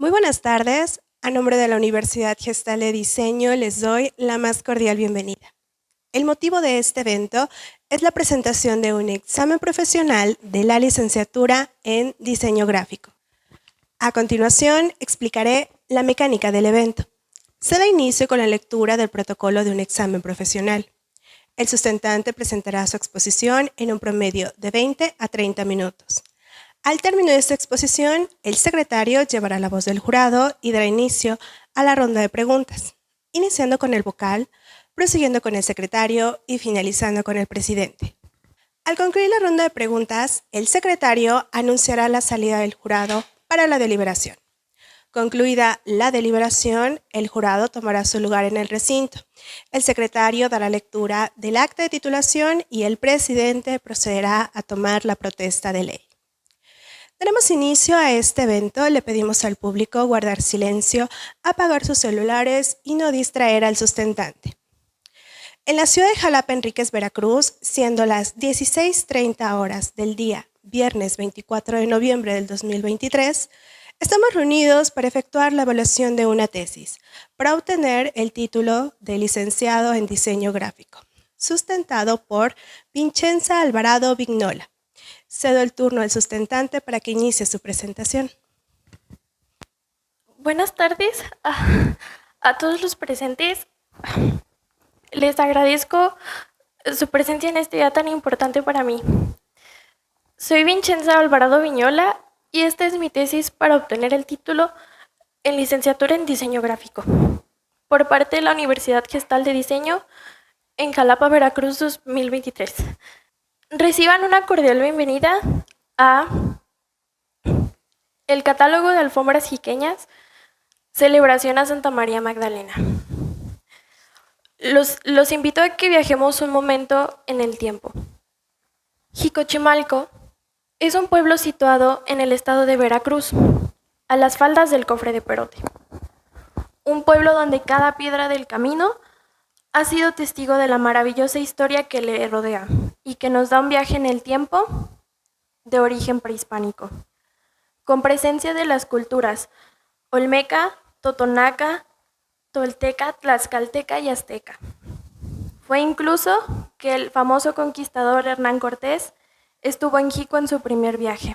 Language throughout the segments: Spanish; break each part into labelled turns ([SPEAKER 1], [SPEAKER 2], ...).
[SPEAKER 1] Muy buenas tardes. A nombre de la Universidad Gestal de Diseño les doy la más cordial bienvenida. El motivo de este evento es la presentación de un examen profesional de la licenciatura en Diseño Gráfico. A continuación, explicaré la mecánica del evento. Se da inicio con la lectura del protocolo de un examen profesional. El sustentante presentará su exposición en un promedio de 20 a 30 minutos. Al término de esta exposición, el secretario llevará la voz del jurado y dará inicio a la ronda de preguntas, iniciando con el vocal, prosiguiendo con el secretario y finalizando con el presidente. Al concluir la ronda de preguntas, el secretario anunciará la salida del jurado para la deliberación. Concluida la deliberación, el jurado tomará su lugar en el recinto. El secretario dará lectura del acta de titulación y el presidente procederá a tomar la protesta de ley. Daremos inicio a este evento. Le pedimos al público guardar silencio, apagar sus celulares y no distraer al sustentante. En la ciudad de Jalapa, Enríquez, Veracruz, siendo las 16:30 horas del día viernes 24 de noviembre del 2023, estamos reunidos para efectuar la evaluación de una tesis para obtener el título de licenciado en diseño gráfico, sustentado por Vincenza Alvarado Vignola. Cedo el turno al sustentante para que inicie su presentación.
[SPEAKER 2] Buenas tardes a todos los presentes. Les agradezco su presencia en este día tan importante para mí. Soy Vincenza Alvarado Viñola y esta es mi tesis para obtener el título en licenciatura en diseño gráfico por parte de la Universidad Gestal de Diseño en Jalapa, Veracruz 2023. Reciban una cordial bienvenida a el catálogo de alfombras jiqueñas, celebración a Santa María Magdalena. Los invito a que viajemos un momento en el tiempo. Jicochimalco es un pueblo situado en el estado de Veracruz, a las faldas del Cofre de Perote. Un pueblo donde cada piedra del camino ha sido testigo de la maravillosa historia que le rodea y que nos da un viaje en el tiempo de origen prehispánico, con presencia de las culturas olmeca, totonaca, tolteca, tlaxcalteca y azteca. Fue incluso que el famoso conquistador Hernán Cortés estuvo en Jico en su primer viaje.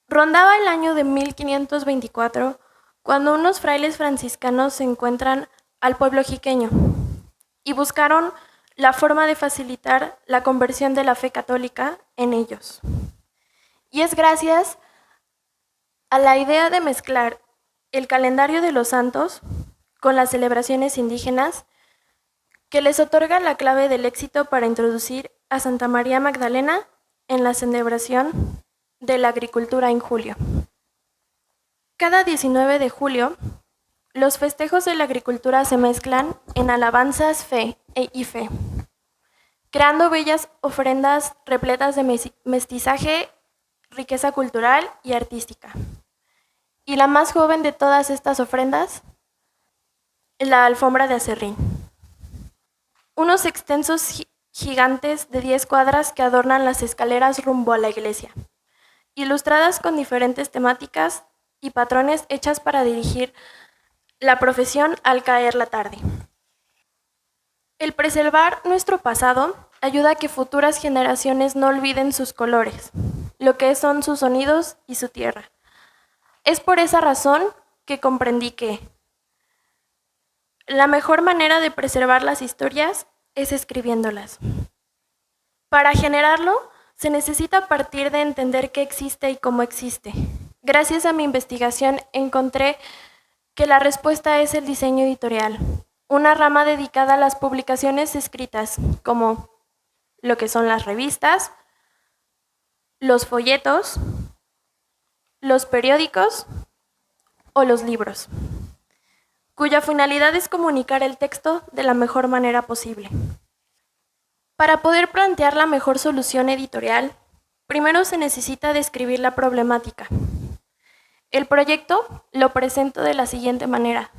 [SPEAKER 2] Rondaba el año de 1524 cuando unos frailes franciscanos se encuentran al pueblo jiqueño y buscaron la forma de facilitar la conversión de la fe católica en ellos. Y es gracias a la idea de mezclar el calendario de los santos con las celebraciones indígenas que les otorga la clave del éxito para introducir a Santa María Magdalena en la celebración de la agricultura en julio. Cada 19 de julio, los festejos de la agricultura se mezclan en alabanzas, fe y fe, creando bellas ofrendas repletas de mestizaje, riqueza cultural y artística. Y la más joven de todas estas ofrendas, la alfombra de acerrín. Unos extensos gigantes de 10 cuadras que adornan las escaleras rumbo a la iglesia, ilustradas con diferentes temáticas y patrones hechas para dirigir la procesión al caer la tarde. El preservar nuestro pasado ayuda a que futuras generaciones no olviden sus colores, lo que son sus sonidos y su tierra. Es por esa razón que comprendí que la mejor manera de preservar las historias es escribiéndolas. Para generarlo, se necesita partir de entender qué existe y cómo existe. Gracias a mi investigación encontré que la respuesta es el diseño editorial, una rama dedicada a las publicaciones escritas, como lo que son las revistas, los folletos, los periódicos o los libros, cuya finalidad es comunicar el texto de la mejor manera posible. Para poder plantear la mejor solución editorial, primero se necesita describir la problemática. El proyecto lo presento de la siguiente manera.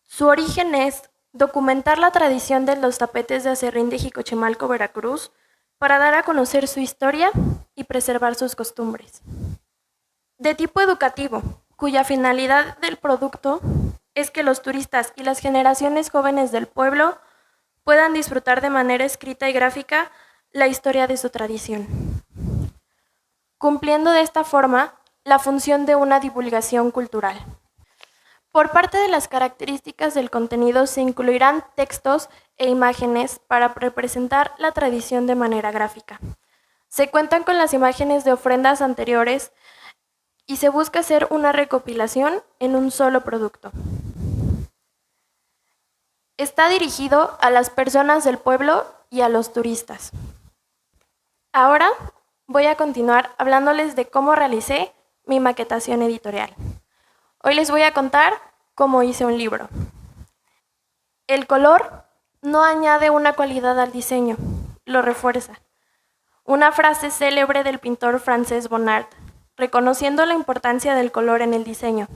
[SPEAKER 2] Su origen es documentar la tradición de los tapetes de acerrín de Jicochimalco, Veracruz, para dar a conocer su historia y preservar sus costumbres. de tipo educativo, cuya finalidad del producto es que los turistas y las generaciones jóvenes del pueblo puedan disfrutar de manera escrita y gráfica la historia de su tradición, cumpliendo de esta forma la función de una divulgación cultural. Por parte de las características del contenido se incluirán textos e imágenes para representar la tradición de manera gráfica. Se cuentan con las imágenes de ofrendas anteriores y se busca hacer una recopilación en un solo producto. Está dirigido a las personas del pueblo y a los turistas. Ahora voy a continuar hablándoles de cómo realicé mi maquetación editorial. Hoy les voy a contar cómo hice un libro. El color no añade una cualidad al diseño, lo refuerza. Una frase célebre del pintor francés Bonnard, reconociendo la importancia del color en el diseño.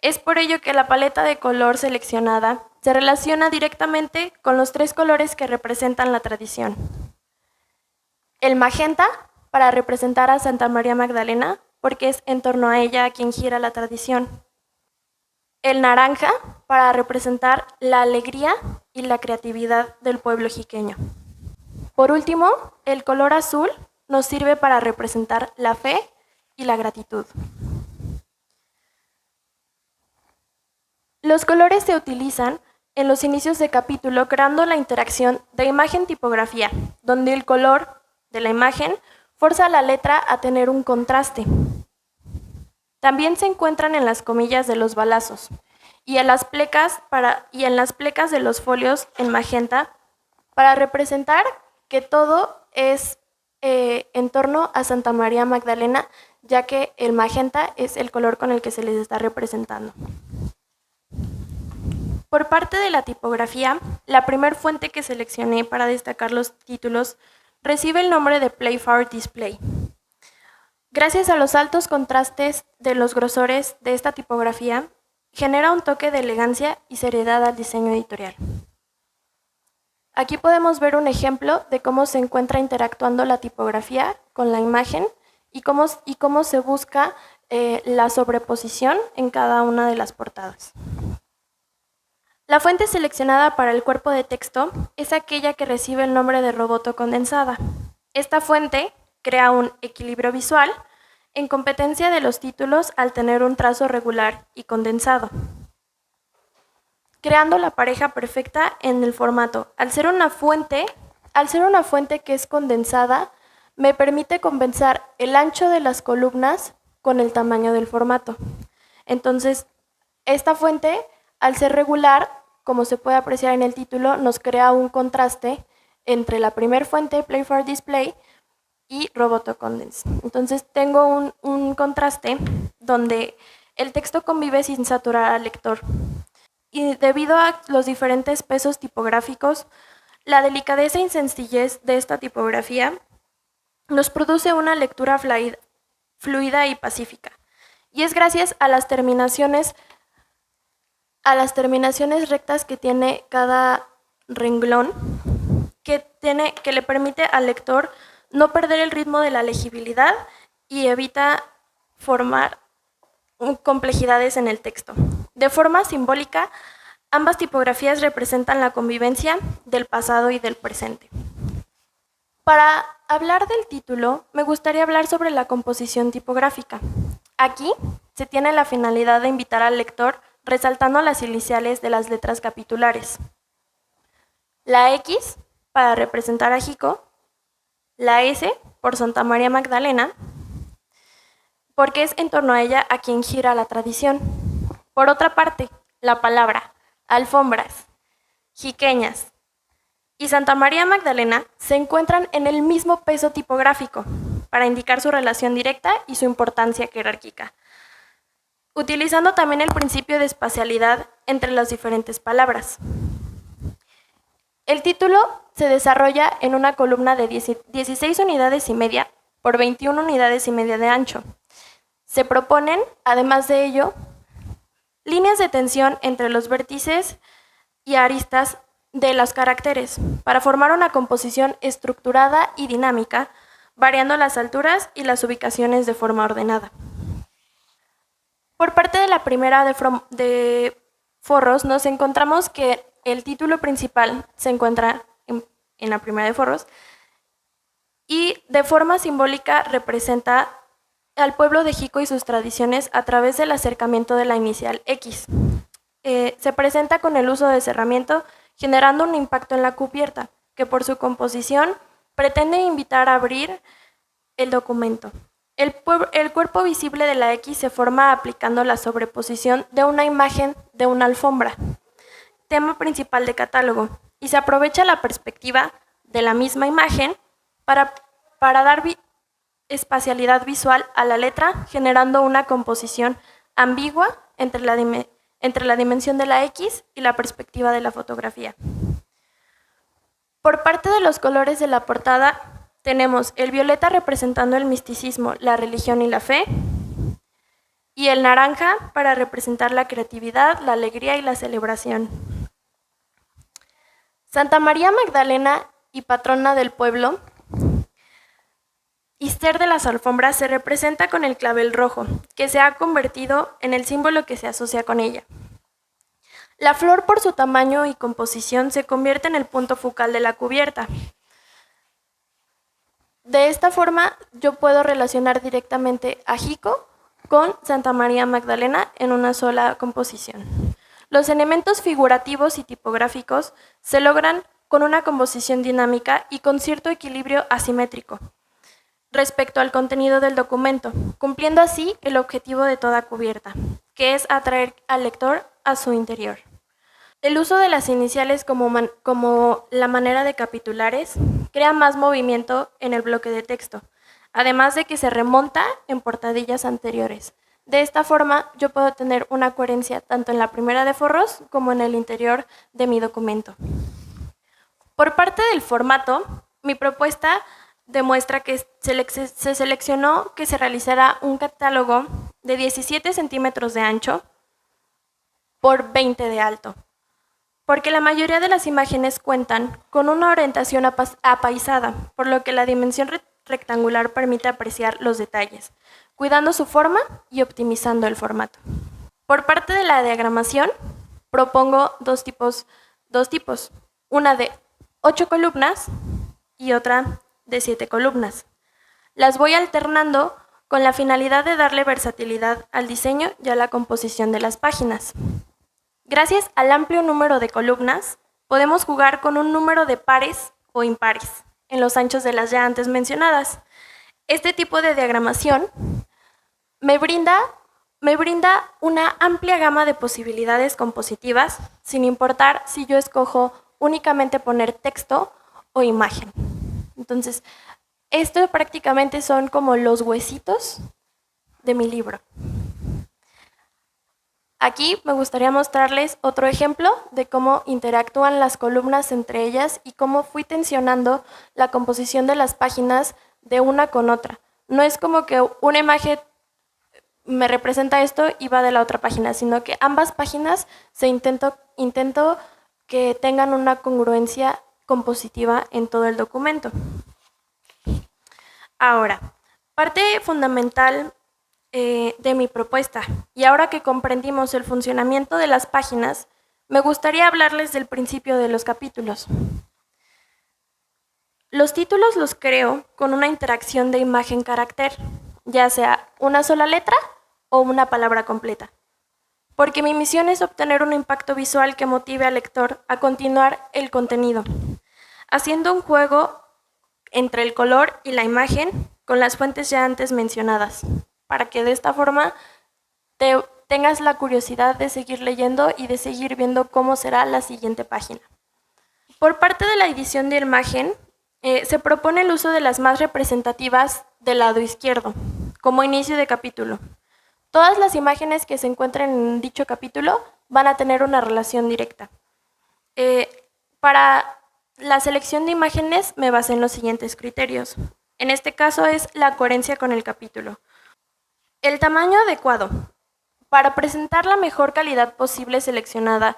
[SPEAKER 2] Es por ello que la paleta de color seleccionada se relaciona directamente con los 3 colores que representan la tradición. El magenta, para representar a Santa María Magdalena, porque es en torno a ella a quien gira la tradición. El naranja, para representar la alegría y la creatividad del pueblo jiqueño. Por último, el color azul nos sirve para representar la fe y la gratitud. Los colores se utilizan en los inicios de capítulo creando la interacción de imagen-tipografía, donde el color de la imagen forza a la letra a tener un contraste. También se encuentran en las comillas de los balazos y en las plecas de los folios en magenta para representar que todo es en torno a Santa María Magdalena, ya que el magenta es el color con el que se les está representando. Por parte de la tipografía, la primera fuente que seleccioné para destacar los títulos recibe el nombre de Playfair Display. Gracias a los altos contrastes de los grosores de esta tipografía, genera un toque de elegancia y seriedad al diseño editorial. Aquí podemos ver un ejemplo de cómo se encuentra interactuando la tipografía con la imagen y cómo se busca la sobreposición en cada una de las portadas. La fuente seleccionada para el cuerpo de texto es aquella que recibe el nombre de Roboto condensada. Esta fuente crea un equilibrio visual en competencia de los títulos al tener un trazo regular y condensado, creando la pareja perfecta en el formato. Al ser una fuente que es condensada, me permite compensar el ancho de las columnas con el tamaño del formato. Entonces, esta fuente, al ser regular, como se puede apreciar en el título, nos crea un contraste entre la primera fuente, Playfair Display, y Roboto Condense. Entonces tengo un contraste donde el texto convive sin saturar al lector. Y debido a los diferentes pesos tipográficos, la delicadeza y sencillez de esta tipografía nos produce una lectura fluida y pacífica. Y es gracias a las terminaciones rectas que tiene cada renglón que le permite al lector no perder el ritmo de la legibilidad y evita formar complejidades en el texto. De forma simbólica, ambas tipografías representan la convivencia del pasado y del presente. Para hablar del título, me gustaría hablar sobre la composición tipográfica. Aquí se tiene la finalidad de invitar al lector resaltando las iniciales de las letras capitulares. La X para representar a Jico, la S por Santa María Magdalena, porque es en torno a ella a quien gira la tradición. Por otra parte, la palabra alfombras, jiqueñas y Santa María Magdalena se encuentran en el mismo peso tipográfico para indicar su relación directa y su importancia jerárquica, utilizando también el principio de espacialidad entre las diferentes palabras. El título se desarrolla en una columna de 16 unidades y media por 21 unidades y media de ancho. Se proponen, además de ello, líneas de tensión entre los vértices y aristas de los caracteres para formar una composición estructurada y dinámica, variando las alturas y las ubicaciones de forma ordenada. Por parte de la primera de forros, nos encontramos que el título principal se encuentra en la primera de forros y de forma simbólica representa al pueblo de Jico y sus tradiciones a través del acercamiento de la inicial X. Se presenta con el uso de cerramiento, generando un impacto en la cubierta, que por su composición pretende invitar a abrir el documento. El cuerpo visible de la X se forma aplicando la sobreposición de una imagen de una alfombra, tema principal de catálogo, y se aprovecha la perspectiva de la misma imagen para dar espacialidad visual a la letra, generando una composición ambigua entre la dimensión de la X y la perspectiva de la fotografía. Por parte de los colores de la portada, tenemos el violeta representando el misticismo, la religión y la fe, y el naranja para representar la creatividad, la alegría y la celebración. Santa María Magdalena y patrona del pueblo, y ser de las alfombras se representa con el clavel rojo, que se ha convertido en el símbolo que se asocia con ella. La flor, por su tamaño y composición, se convierte en el punto focal de la cubierta. De esta forma, yo puedo relacionar directamente a Jico con Santa María Magdalena en una sola composición. Los elementos figurativos y tipográficos se logran con una composición dinámica y con cierto equilibrio asimétrico respecto al contenido del documento, cumpliendo así el objetivo de toda cubierta, que es atraer al lector a su interior. El uso de las iniciales como la manera de capitulares crea más movimiento en el bloque de texto, además de que se remonta en portadillas anteriores. De esta forma, yo puedo tener una coherencia tanto en la primera de forros como en el interior de mi documento. Por parte del formato, mi propuesta demuestra que se seleccionó que se realizara un catálogo de 17 centímetros de ancho por 20 de alto, porque la mayoría de las imágenes cuentan con una orientación apaisada, por lo que la dimensión rectangular permite apreciar los detalles, cuidando su forma y optimizando el formato. Por parte de la diagramación, propongo dos tipos, una de 8 columnas y otra de 7 columnas. Las voy alternando con la finalidad de darle versatilidad al diseño y a la composición de las páginas. Gracias al amplio número de columnas, podemos jugar con un número de pares o impares en los anchos de las ya antes mencionadas. Este tipo de diagramación me brinda una amplia gama de posibilidades compositivas, sin importar si yo escojo únicamente poner texto o imagen. Entonces, esto prácticamente son como los huesitos de mi libro. Aquí me gustaría mostrarles otro ejemplo de cómo interactúan las columnas entre ellas y cómo fui tensionando la composición de las páginas de una con otra. No es como que una imagen me representa esto y va de la otra página, sino que ambas páginas intento que tengan una congruencia compositiva en todo el documento. Ahora, parte fundamental de mi propuesta, y ahora que comprendimos el funcionamiento de las páginas, me gustaría hablarles del principio de los capítulos. Los títulos los creo con una interacción de imagen-carácter, ya sea una sola letra o una palabra completa, porque mi misión es obtener un impacto visual que motive al lector a continuar el contenido, haciendo un juego entre el color y la imagen con las fuentes ya antes mencionadas, para que de esta forma tengas la curiosidad de seguir leyendo y de seguir viendo cómo será la siguiente página. Por parte de la edición de imagen, se propone el uso de las más representativas del lado izquierdo, como inicio de capítulo. Todas las imágenes que se encuentren en dicho capítulo van a tener una relación directa. Para la selección de imágenes me basé en los siguientes criterios. En este caso es la coherencia con el capítulo. El tamaño adecuado. Para presentar la mejor calidad posible seleccionada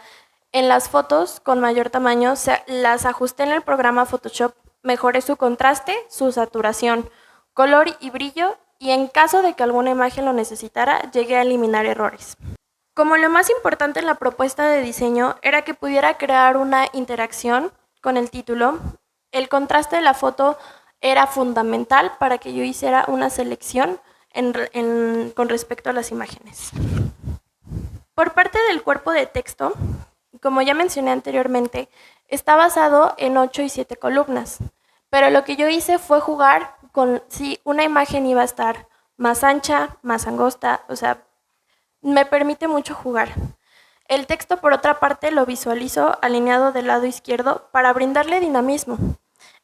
[SPEAKER 2] en las fotos con mayor tamaño, las ajusté en el programa Photoshop, mejoré su contraste, su saturación, color y brillo y en caso de que alguna imagen lo necesitara, llegué a eliminar errores. Como lo más importante en la propuesta de diseño era que pudiera crear una interacción con el título, el contraste de la foto era fundamental para que yo hiciera una selección con respecto a las imágenes. Por parte del cuerpo de texto, como ya mencioné anteriormente, está basado en 8 y 7 columnas, pero lo que yo hice fue jugar con si una imagen iba a estar más ancha, más angosta, o sea, me permite mucho jugar. El texto, por otra parte, lo visualizo alineado del lado izquierdo para brindarle dinamismo.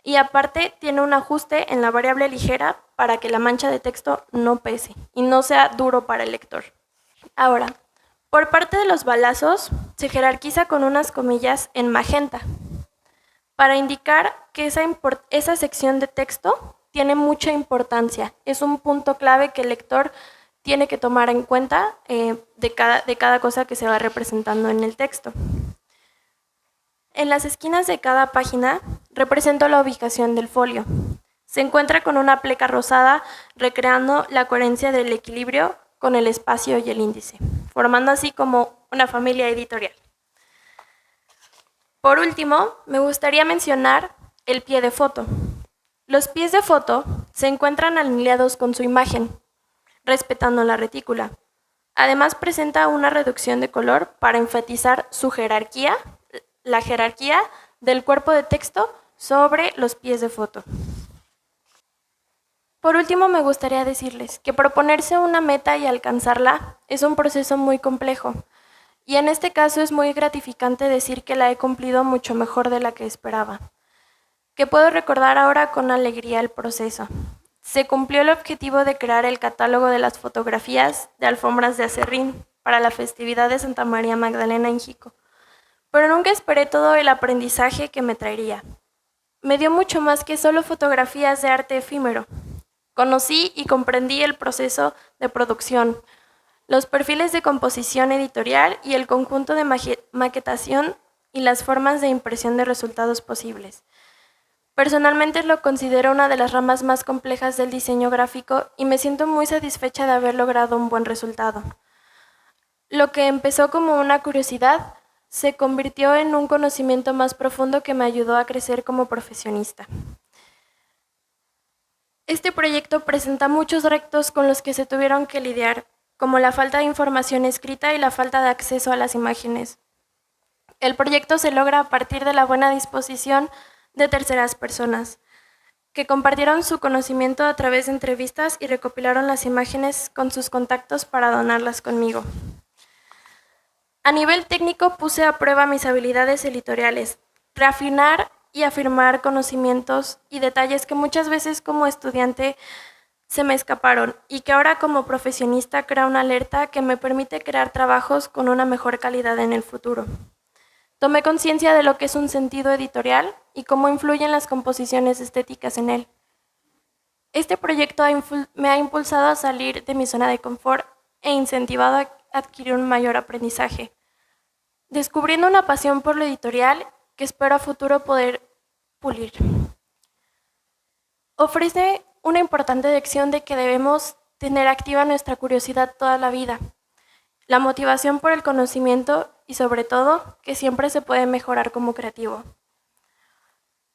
[SPEAKER 2] Y aparte tiene un ajuste en la variable ligera para que la mancha de texto no pese y no sea duro para el lector. Ahora, por parte de los balazos, se jerarquiza con unas comillas en magenta para indicar que esa sección de texto tiene mucha importancia. Es un punto clave que el lector tiene que tomar en cuenta de cada cosa que se va representando en el texto. En las esquinas de cada página represento la ubicación del folio. Se encuentra con una pleca rosada recreando la coherencia del equilibrio con el espacio y el índice, formando así como una familia editorial. Por último, me gustaría mencionar el pie de foto. Los pies de foto se encuentran alineados con su imagen, respetando la retícula. Además, presenta una reducción de color para enfatizar su jerarquía, la jerarquía del cuerpo de texto sobre los pies de foto. Por último, me gustaría decirles que proponerse una meta y alcanzarla es un proceso muy complejo, y en este caso es muy gratificante decir que la he cumplido mucho mejor de la que esperaba, que puedo recordar ahora con alegría el proceso. Se cumplió el objetivo de crear el catálogo de las fotografías de alfombras de acerrín para la festividad de Santa María Magdalena en Jico, pero nunca esperé todo el aprendizaje que me traería. Me dio mucho más que solo fotografías de arte efímero. Conocí y comprendí el proceso de producción, los perfiles de composición editorial y el conjunto de maquetación y las formas de impresión de resultados posibles. Personalmente lo considero una de las ramas más complejas del diseño gráfico y me siento muy satisfecha de haber logrado un buen resultado. Lo que empezó como una curiosidad se convirtió en un conocimiento más profundo que me ayudó a crecer como profesionista. Este proyecto presenta muchos retos con los que se tuvieron que lidiar, como la falta de información escrita y la falta de acceso a las imágenes. El proyecto se logra a partir de la buena disposición de terceras personas, que compartieron su conocimiento a través de entrevistas y recopilaron las imágenes con sus contactos para donarlas conmigo. A nivel técnico puse a prueba mis habilidades editoriales, reafinar y afirmar conocimientos y detalles que muchas veces como estudiante se me escaparon y que ahora como profesionista crea una alerta que me permite crear trabajos con una mejor calidad en el futuro. Tomé conciencia de lo que es un sentido editorial y cómo influyen las composiciones estéticas en él. Este proyecto me ha impulsado a salir de mi zona de confort e incentivado a adquirir un mayor aprendizaje, descubriendo una pasión por lo editorial que espero a futuro poder pulir. Ofrece una importante lección de que debemos tener activa nuestra curiosidad toda la vida, la motivación por el conocimiento y sobre todo que siempre se puede mejorar como creativo.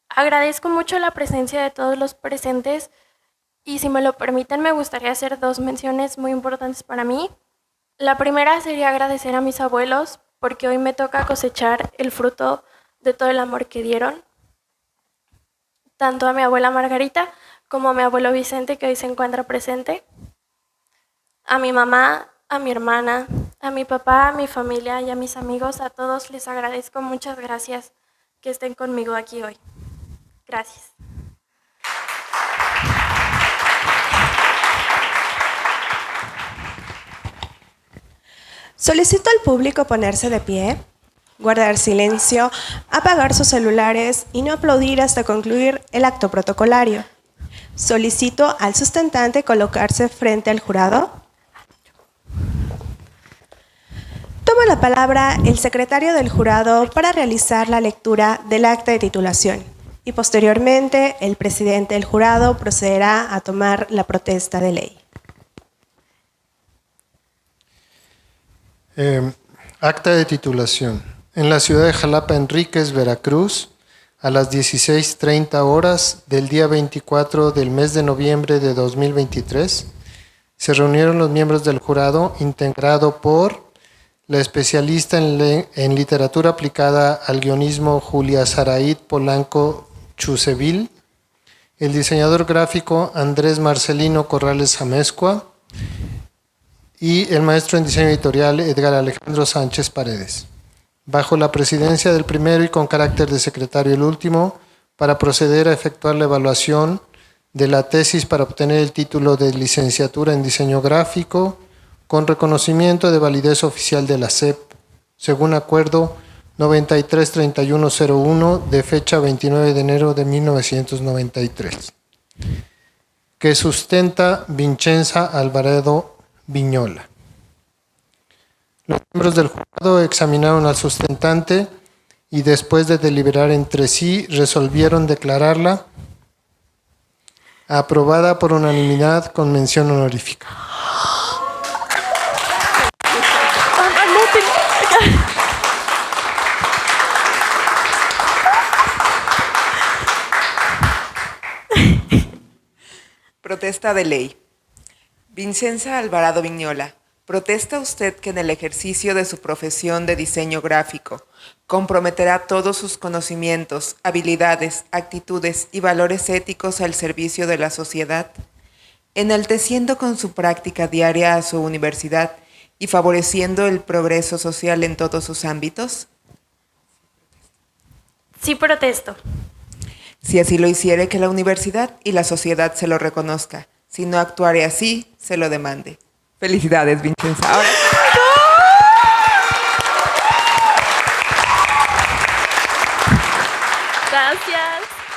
[SPEAKER 2] Agradezco mucho la presencia de todos los presentes y si me lo permiten me gustaría hacer 2 menciones muy importantes para mí. La primera sería agradecer a mis abuelos porque hoy me toca cosechar el fruto de todo el amor que dieron, tanto a mi abuela Margarita como a mi abuelo Vicente, que hoy se encuentra presente, a mi mamá, a mi hermana, a mi papá, a mi familia y a mis amigos. A todos les agradezco, muchas gracias que estén conmigo aquí hoy. Gracias.
[SPEAKER 1] Solicito al público ponerse de pie, guardar silencio, apagar sus celulares y no aplaudir hasta concluir el acto protocolario. Solicito al sustentante colocarse frente al jurado. Toma la palabra el secretario del jurado para realizar la lectura del acta de titulación y posteriormente el presidente del jurado procederá a tomar la protesta de ley.
[SPEAKER 3] Acta de titulación. En la ciudad de Jalapa, Enríquez, Veracruz, a las 16:30 horas del día 24 del mes de noviembre de 2023, se reunieron los miembros del jurado integrado por la especialista en literatura aplicada al guionismo Julia Saraid Polanco Chusevil, el diseñador gráfico Andrés Marcelino Corrales Amezcua y el maestro en diseño editorial Edgar Alejandro Sánchez Paredes, bajo la presidencia del primero y con carácter de secretario el último, para proceder a efectuar la evaluación de la tesis para obtener el título de licenciatura en diseño gráfico con reconocimiento de validez oficial de la SEP, según acuerdo 93-3101 de fecha 29 de enero de 1993, que sustenta Vincenza Alvarado Viñola. Los miembros del jurado examinaron al sustentante y después de deliberar entre sí resolvieron declararla aprobada por unanimidad con mención honorífica.
[SPEAKER 4] Protesta de ley. Vincenza Alvarado Viñola, ¿protesta usted que en el ejercicio de su profesión de diseño gráfico comprometerá todos sus conocimientos, habilidades, actitudes y valores éticos al servicio de la sociedad, enalteciendo con su práctica diaria a su universidad y favoreciendo el progreso social en todos sus ámbitos?
[SPEAKER 2] Sí, protesto.
[SPEAKER 4] Si así lo hiciere, que la universidad y la sociedad se lo reconozca. Si no actuare así, se lo demande. Felicidades, Vincenza. Ahora...
[SPEAKER 2] Gracias.